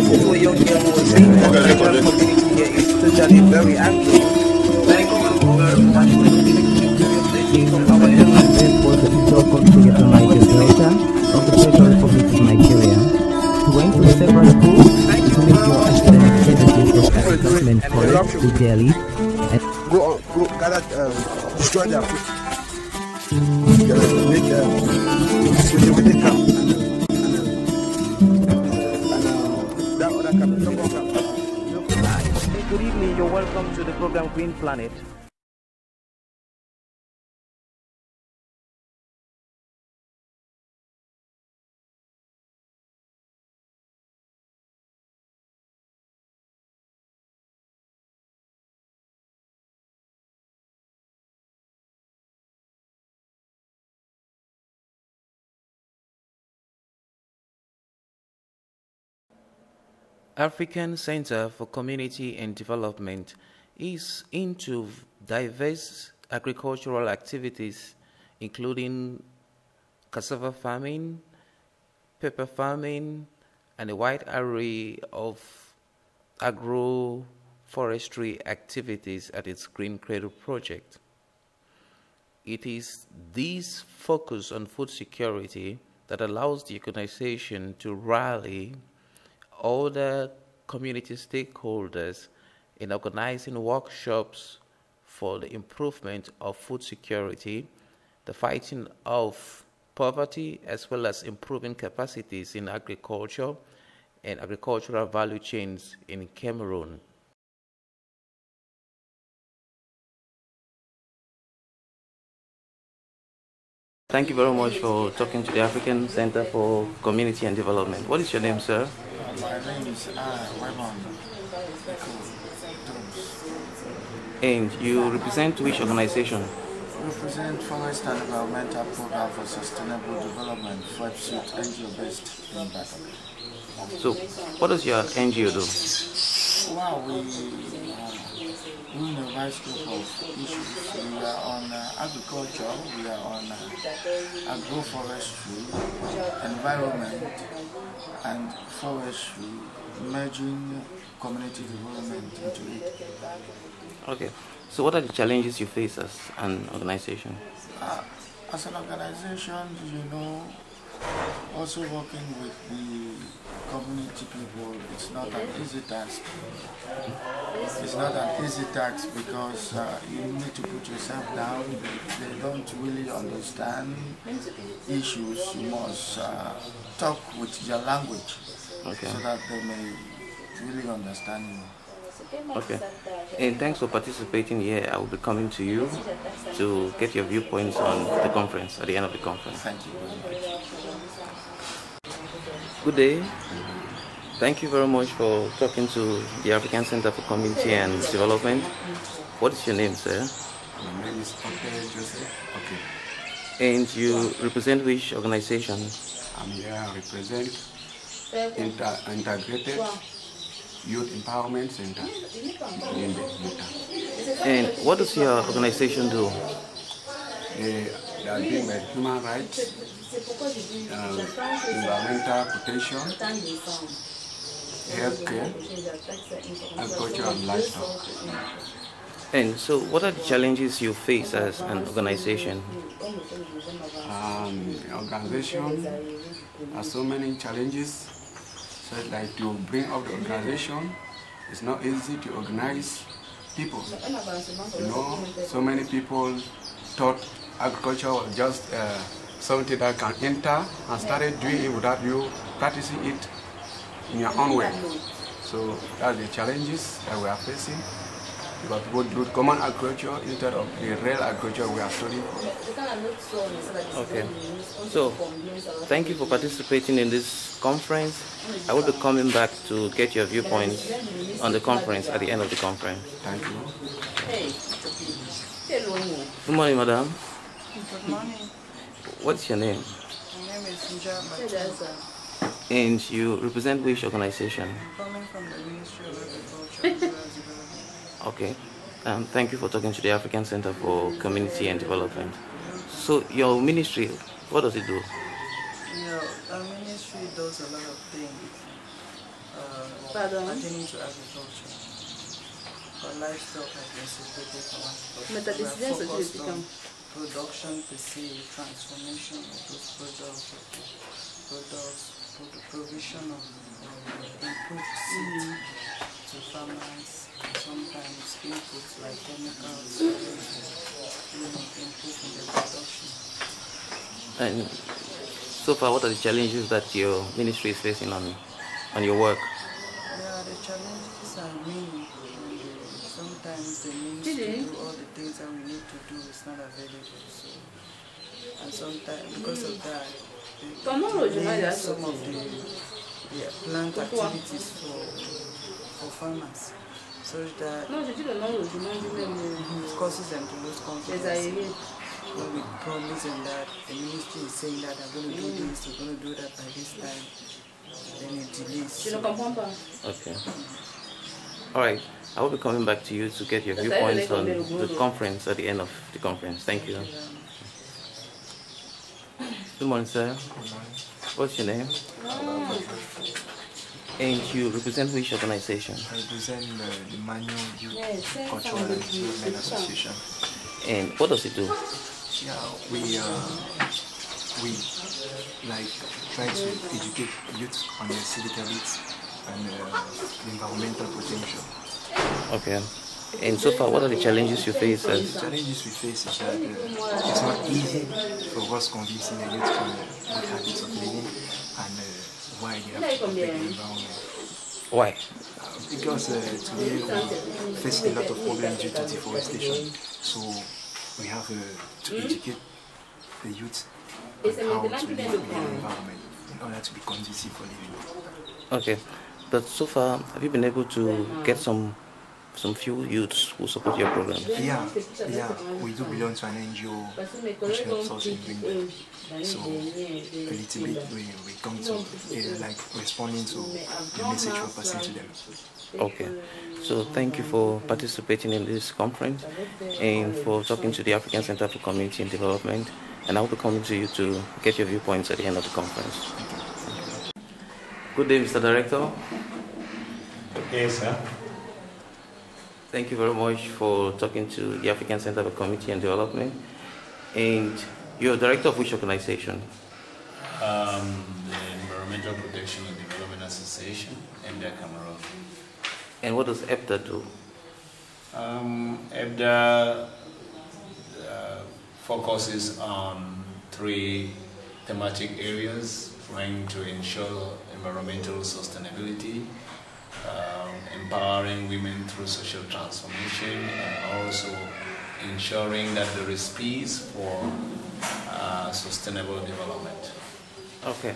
So young girl was saying that the community here is totally very angry. Like over what we our elders was the Ivo conflict of the Niger Delta of the Federal Republic of Nigeria. He went to several schools to make more academic services at the government college in Delhi and go gather destroy their food. Make with the camp and that other camp. Good evening, you're welcome to the program Green Planet. African Center for Community and Development is into diverse agricultural activities, including cassava farming, pepper farming, and a wide array of agroforestry activities at its Green Cradle project. It is this focus on food security that allows the organization to rally all the community stakeholders in organizing workshops for the improvement of food security, the fighting of poverty, as well as improving capacities in agriculture and agricultural value chains in Cameroon. Thank you very much for talking to the African Center for Community and Development. What is your name, sir? My name is Ivo. And you represent which organization? We represent Forest and Environmental Program for Sustainable Development, FLEPSUIT, NGO based in Batam. So, what does your NGO do? Well, we in a wide scope of issues. We are on agriculture, we are on agroforestry, environment, and forestry, merging community development into it. Okay. So what are the challenges you face as an organization? As an organization, also working with the community people, it's not an easy task. It's not an easy task because you need to put yourself down. They don't really understand issues. You must talk with your language, okay, so that they may really understand you. Okay. And thanks for participating here. I will be coming to you to get your viewpoints on the conference, at the end of the conference. Thank you very much. Good day. Thank you very much for talking to the African Center for Community and Development. What is your name, sir? My name is Joseph. Okay. And you represent which organization? I'm here, I represent Integrated Youth Empowerment Center in the And what does your organization do? They are doing human rights, environmental protection, healthcare, agriculture and livestock. And so what are the challenges you face as an organization? Organization has so many challenges. So like to bring up the organization, it's not easy to organize people. So many people thought agriculture was just something that can enter and started doing it without you practicing it in your own way. So that's the challenges that we are facing. But we do common agriculture instead of the real agriculture we are studying. Okay. So, thank you for participating in this conference. I will be coming back to get your viewpoints on the conference at the end of the conference. Thank you. Good morning, madam. Good morning. What's your name? My name is Njaba. And you represent which organization? I'm coming from the Ministry of Agriculture and Rural Development. Okay. Thank you for talking to the African Center for Community and Development. So your ministry, what does it do? Our ministry does a lot of things. pertaining to agriculture. But livestock has been separated from agriculture. We are focused on production per se, transformation of those products, provision of improved seed to farmers, sometimes inputs like chemicals, improve in the production. And so far, what are the challenges that your ministry is facing on your work? Yeah, the challenges are many. Sometimes the means to do all the things that we need to do is not available. So, and sometimes because of that, some of the plant activities for farmers, so that causes them to lose confidence. When we promise them that the ministry is saying that they're going to do this, they're going to do that by this time, then it delays. Okay. All right. I will be coming back to you to get your viewpoints on the conference at the end of the conference. Thank you. Good morning, sir. What's your name? And you represent which organization? I represent the Manual Youth Cultural and Development Association. And what does it do? Yeah, we like try to educate youth on their civic habits and the environmental potential. Okay. And so far, what are the challenges you face? The challenges we face is that it's not easy for us convincing the youth on good habits of living and why they have to protect the environment. Why? Because today we face a lot of problems due to deforestation. So we have to educate the youth on how to live in the environment in order to be conducive for living. Okay. But so far, have you been able to get some few youths who support your program? Yeah, we do belong to an NGO which helps us in doing that. So a little bit we come to like responding to the message we're passing to them. Okay, so thank you for participating in this conference and for talking to the African Center for Community and Development, and I will be coming to you to get your viewpoints at the end of the conference. Good day, Mr. Director. Yes, sir. Thank you very much for talking to the African Center for Community and Development. And you're director of which organization? The Environmental Protection and Development Association in Cameroon. And what does EPDA do? EPDA focuses on 3 thematic areas trying to ensure environmental sustainability, empowering women through social transformation, and also ensuring that there is peace for sustainable development. Okay.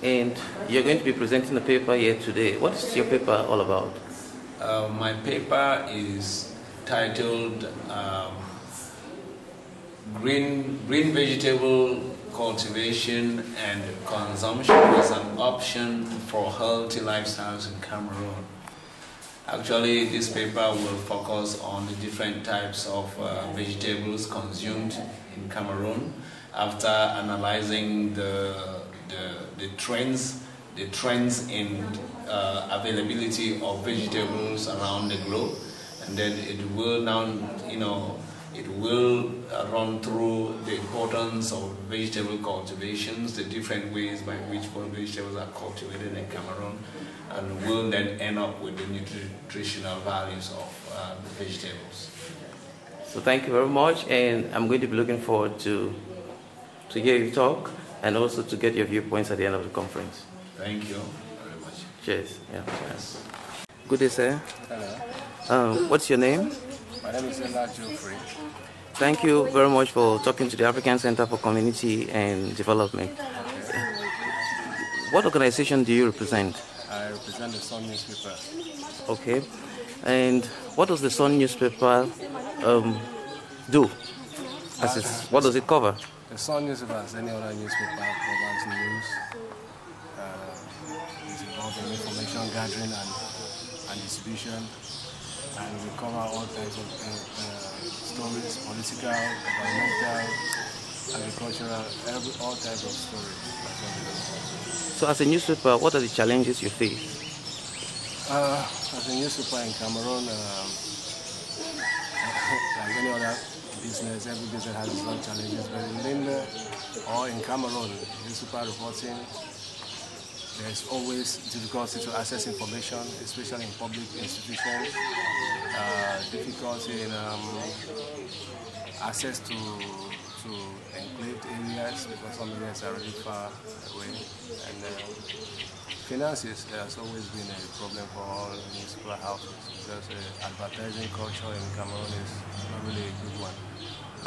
And you're going to be presenting a paper here today. What is your paper all about? My paper is titled Green Vegetable Cultivation and Consumption as an Option for Healthy Lifestyles in Cameroon. Actually, this paper will focus on the different types of vegetables consumed in Cameroon after analyzing the trends in availability of vegetables around the globe, and then it will now, it will run through the importance of vegetable cultivations, the different ways by which vegetables are cultivated in Cameroon, and will then end up with the nutritional values of the vegetables. So thank you very much, and I'm going to be looking forward to hear you talk and also to get your viewpoints at the end of the conference. Thank you very much. Cheers. Yeah. Yes. Good day, sir. Hello. What's your name? My name is Ella Geoffrey. Thank you very much for talking to the African Center for Community and Development. What organization do you represent? I represent the Sun newspaper. Okay. And what does the Sun newspaper do? What does it cover? The Sun newspaper, as any other newspaper, covers news. It's involved in information gathering and distribution. And we cover all types of stories, political, environmental, agricultural, all types of stories. So as a newspaper, what are the challenges you face? As a newspaper in Cameroon, like any other business, every business has its own challenges. But in Linda or in Cameroon, newspaper reporting, there's always difficulty to access information, especially in public institutions. Difficulty in access to enclaved areas because some areas are really far away. And finances has always been a problem for all municipal houses because advertising culture in Cameroon is not really a good one.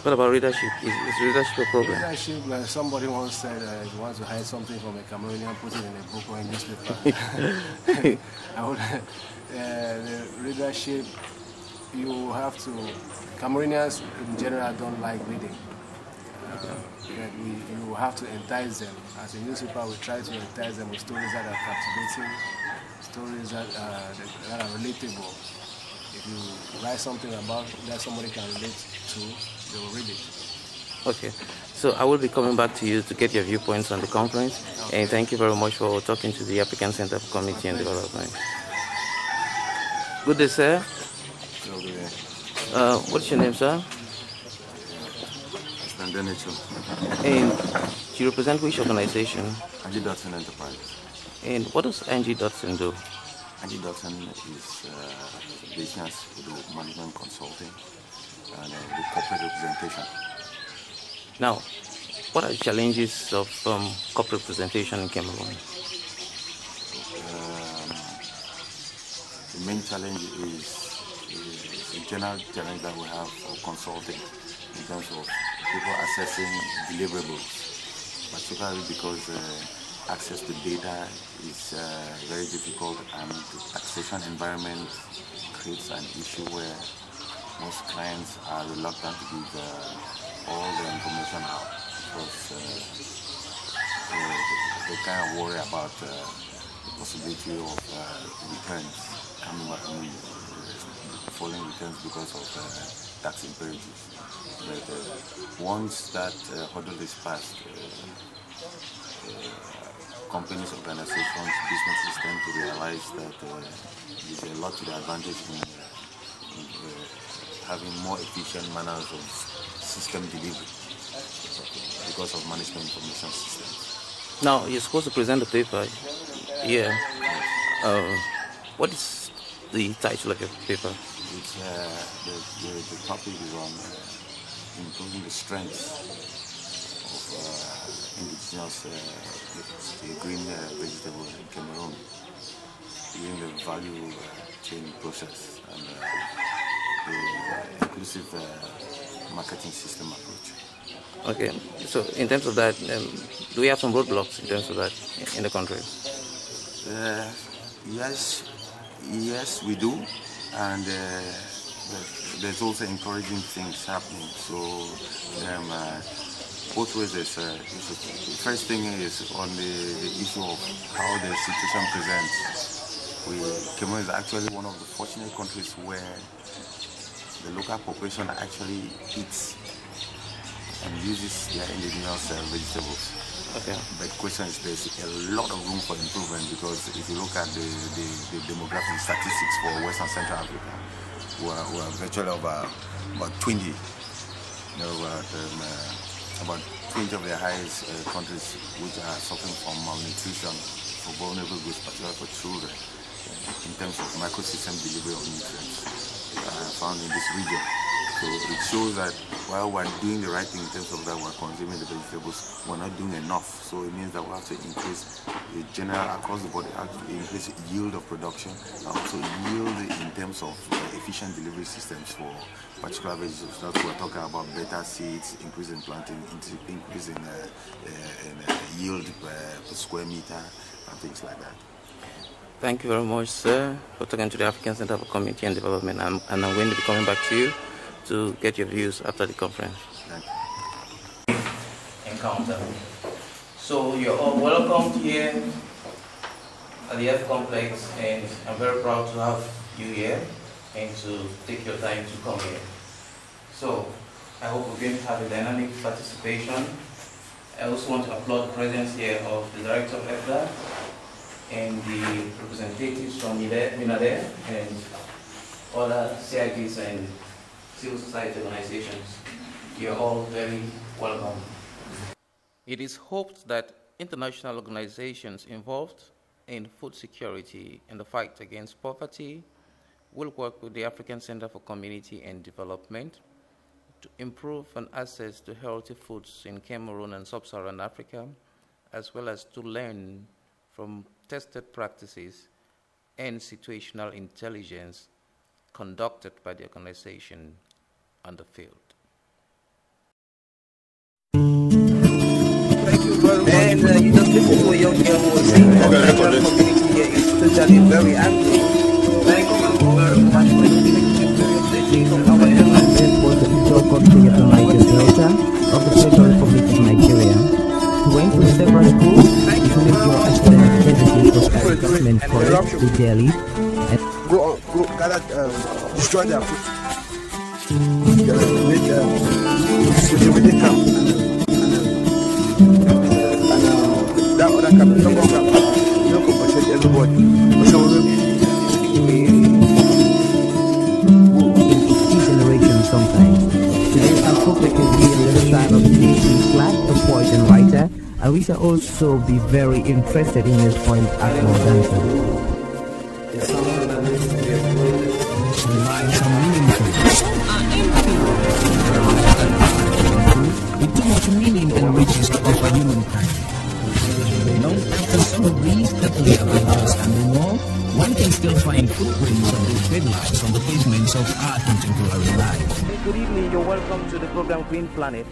What about readership? Is readership a problem? Readership, somebody once said he wants to hide something from a Cameroonian, put it in a book or a newspaper. The readership, you have to, Cameroonians in general don't like reading. You have to entice them. As a newspaper, we try to entice them with stories that are captivating, stories that are relatable. If you write something about that somebody can relate to, they will read it. Okay, so I will be coming back to you to get your viewpoints on the conference. Okay. And thank you very much for talking to the African Center for Community and Development. Good day, sir. Good day. What's your name, sir? And you represent which organization? Angie Dotson Enterprise. And what does Angie Dotson do? Angie Dotson is a business to do management consulting and do corporate representation. Now, what are the challenges of corporate representation in Cameroon? The main challenge is a general challenge that we have for consulting in terms of people accessing deliverables, particularly because access to data is very difficult, and the taxation environment creates an issue where most clients are reluctant to give all the information out because they kind of worry about the possibility of returns coming up, falling returns because of tax imperatives. But once that hurdle is passed, companies, organizations, businesses tend to realize that there's a lot to the advantage in having more efficient manners of system delivery because of management information systems. Now, you're supposed to present the paper. Yeah. What is the title of your paper? It's, the topic is on improving the strength of indigenous green vegetables in Cameroon during the value chain process and the inclusive marketing system approach. Okay, so in terms of that, do we have some roadblocks in terms of that in the country? Yes, we do, and there's also encouraging things happening. So both ways. The first thing is on the issue of how the situation presents. Cameroon is actually one of the fortunate countries where the local population actually eats and uses their indigenous vegetables. Okay. But the question is, there's a lot of room for improvement because if you look at the demographic statistics for Western Central Africa, we're virtually over about 20. About 20 of the highest countries which are suffering from malnutrition for vulnerable groups, particularly for children, in terms of microsystem delivery of nutrients found in this region. So it shows that while we're doing the right thing in terms of that, we're consuming the vegetables, we're not doing enough. So it means that we have to increase the general, across the board, increase yield of production, and also yield in terms of efficient delivery systems for particular vegetables. That's what we're talking about: better seeds, increase in planting, increase in yield per square meter, and things like that. Thank you very much, sir, for talking to the African Center for Community and Development. And I'm going to be coming back to you to get your views after the conference. Thank you. Encounter. So you're all welcome here at the F Complex, and I'm very proud to have you here and to take your time to come here. So I hope we're going to have a dynamic participation. I also want to applaud the presence here of the Director of EFDA, and the representatives from Minader and other CITs and civil society organizations. You are all very welcome. It is hoped that international organizations involved in food security and the fight against poverty will work with the African Center for Community and Development to improve an access to healthy foods in Cameroon and Sub-Saharan Africa, as well as to learn from tested practices and situational intelligence conducted by the organization on the field. Thank you very much. And you just listen to a young girl who was saying that the community here is totally very angry. Thank you very much for the experience from our airline. This was the Ijoko Niger Delta of the Federal Republic of Nigeria. He went to several schools, including your academic education for Government College to Delhi. And Go, gather, destroy their food. With the camp. That other camp, you don't compensate everybody. So generation sometimes. Today, unfortunately, we on the side of the flag, a poet and writer. I wish I also be very interested in this point at more dancing. With too much meaning and riches to offer humankind. No, after some of these earthly adventures and more, one can still find footprints of the trade lives on the pavements of our contemporary life. Good evening, you're welcome to the program Green Planet.